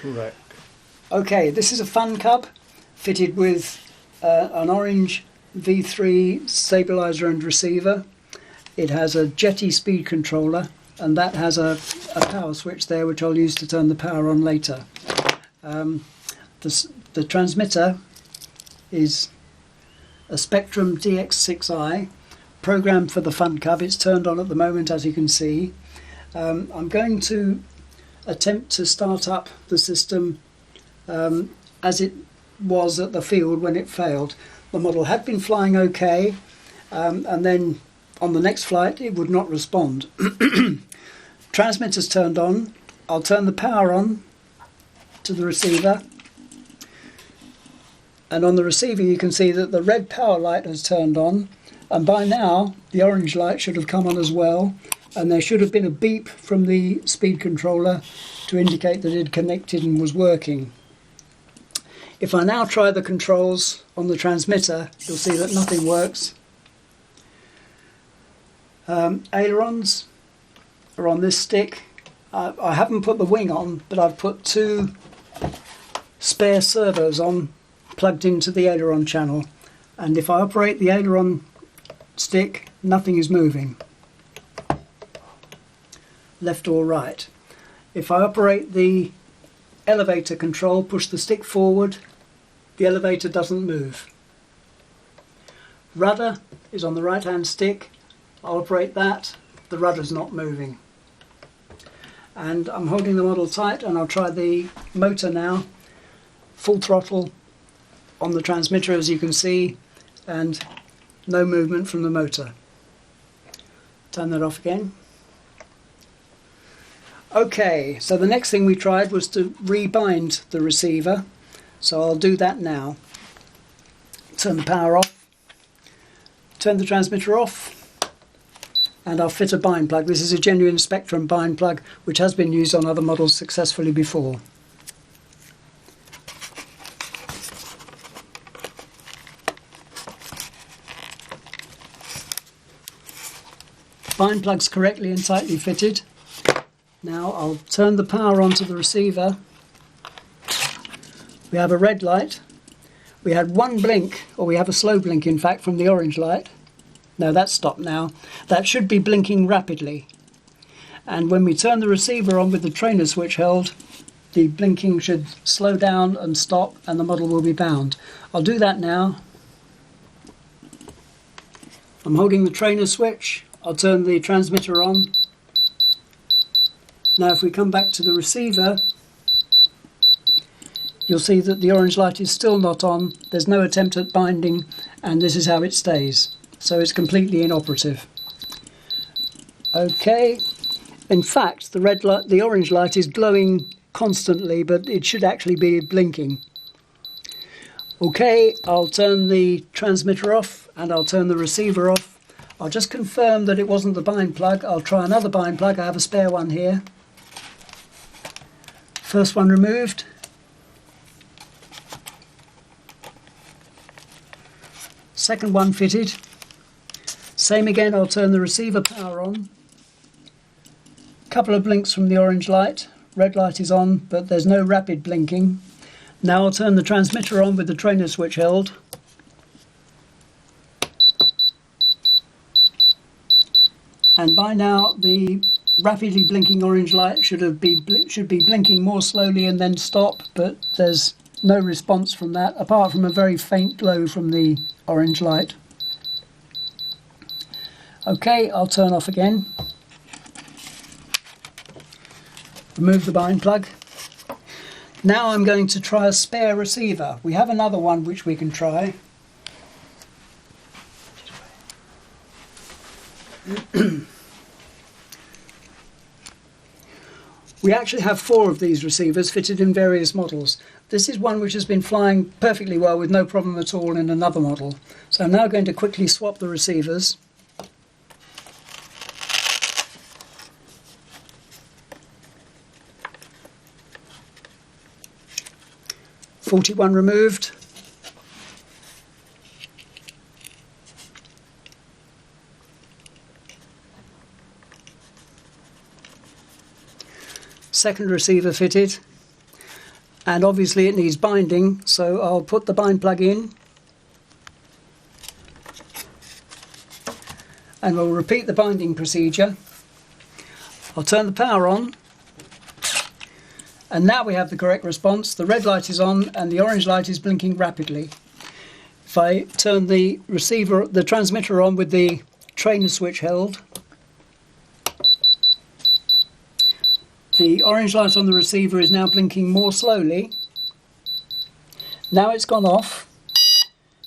Correct. Okay, this is a fun cub fitted with an orange V3 stabilizer and receiver. It has a Jetty speed controller, and that has a power switch there which I'll use to turn the power on later. The transmitter is a Spectrum DX6i, programmed for the fun cub. It's turned on at the moment, as you can see. I'm going to attempt to start up the system as it was at the field when it failed. The model had been flying okay, and then on the next flight it would not respond. Transmitter's turned on. I'll turn the power on to the receiver, and on the receiver you can see that the red power light has turned on, and by now the orange light should have come on as well, and there should have been a beep from the speed controller to indicate that it had connected and was working. If I now try the controls on the transmitter, you'll see that nothing works. Ailerons are on this stick. I haven't put the wing on, but I've put two spare servos on, plugged into the aileron channel, and if I operate the aileron stick, nothing is moving, left or right. If I operate the elevator control, push the stick forward, the elevator doesn't move. Rudder is on the right hand stick. I'll operate that, the rudder's not moving. And I'm holding the model tight, and I'll try the motor now. Full throttle on the transmitter, as you can see, and no movement from the motor. Turn that off again. Okay, so the next thing we tried was to rebind the receiver, so I'll do that now. Turn the power off, turn the transmitter off, and I'll fit a bind plug. This is a genuine Spectrum bind plug which has been used on other models successfully before. Bind plug's correctly and tightly fitted. Now I'll turn the power on to the receiver. We have a red light. We had one blink, or we have a slow blink in fact, from the orange light. No, that's stopped now. That should be blinking rapidly. And when we turn the receiver on with the trainer switch held, the blinking should slow down and stop, and the model will be bound. I'll do that now. I'm holding the trainer switch. I'll turn the transmitter on. Now if we come back to the receiver, you'll see that the orange light is still not on. There's no attempt at binding, and this is how it stays. So it's completely inoperative. Okay, in fact the orange light is glowing constantly, but it should actually be blinking. Okay, I'll turn the transmitter off and I'll turn the receiver off. I'll just confirm that it wasn't the bind plug. I'll try another bind plug. I have a spare one here. First one removed. Second one fitted. Same again, I'll turn the receiver power on. Couple of blinks from the orange light. Red light is on, but there's no rapid blinking. Now I'll turn the transmitter on with the trainer switch held. And by now the rapidly blinking orange light should be blinking more slowly and then stop, but there's no response from that, apart from a very faint glow from the orange light. Okay, I'll turn off again. Remove the bind plug. Now I'm going to try a spare receiver. We have another one which we can try. We actually have 4 of these receivers fitted in various models. This is one which has been flying perfectly well with no problem at all in another model. So I'm now going to quickly swap the receivers. "41" removed. Second receiver fitted. and obviously it needs binding, so I'll put the bind plug in and we'll repeat the binding procedure. I'll turn the power on, and now we have the correct response. The red light is on and the orange light is blinking rapidly. If I turn the transmitter on with the trainer switch held, the orange light on the receiver is now blinking more slowly. Now it's gone off.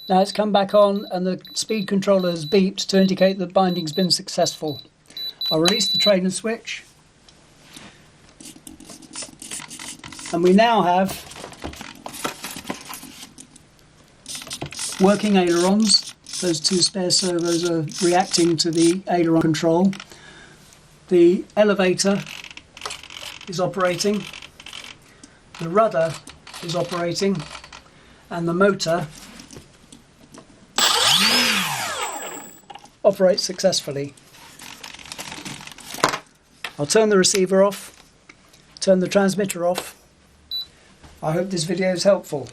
Now it's come back on and the speed controller has beeped to indicate that binding's been successful. I'll release the trainer switch. And we now have working ailerons. Those two spare servos are reacting to the aileron control. The elevator is operating, the rudder is operating, and the motor operates successfully. I'll turn the receiver off, turn the transmitter off. I hope this video is helpful.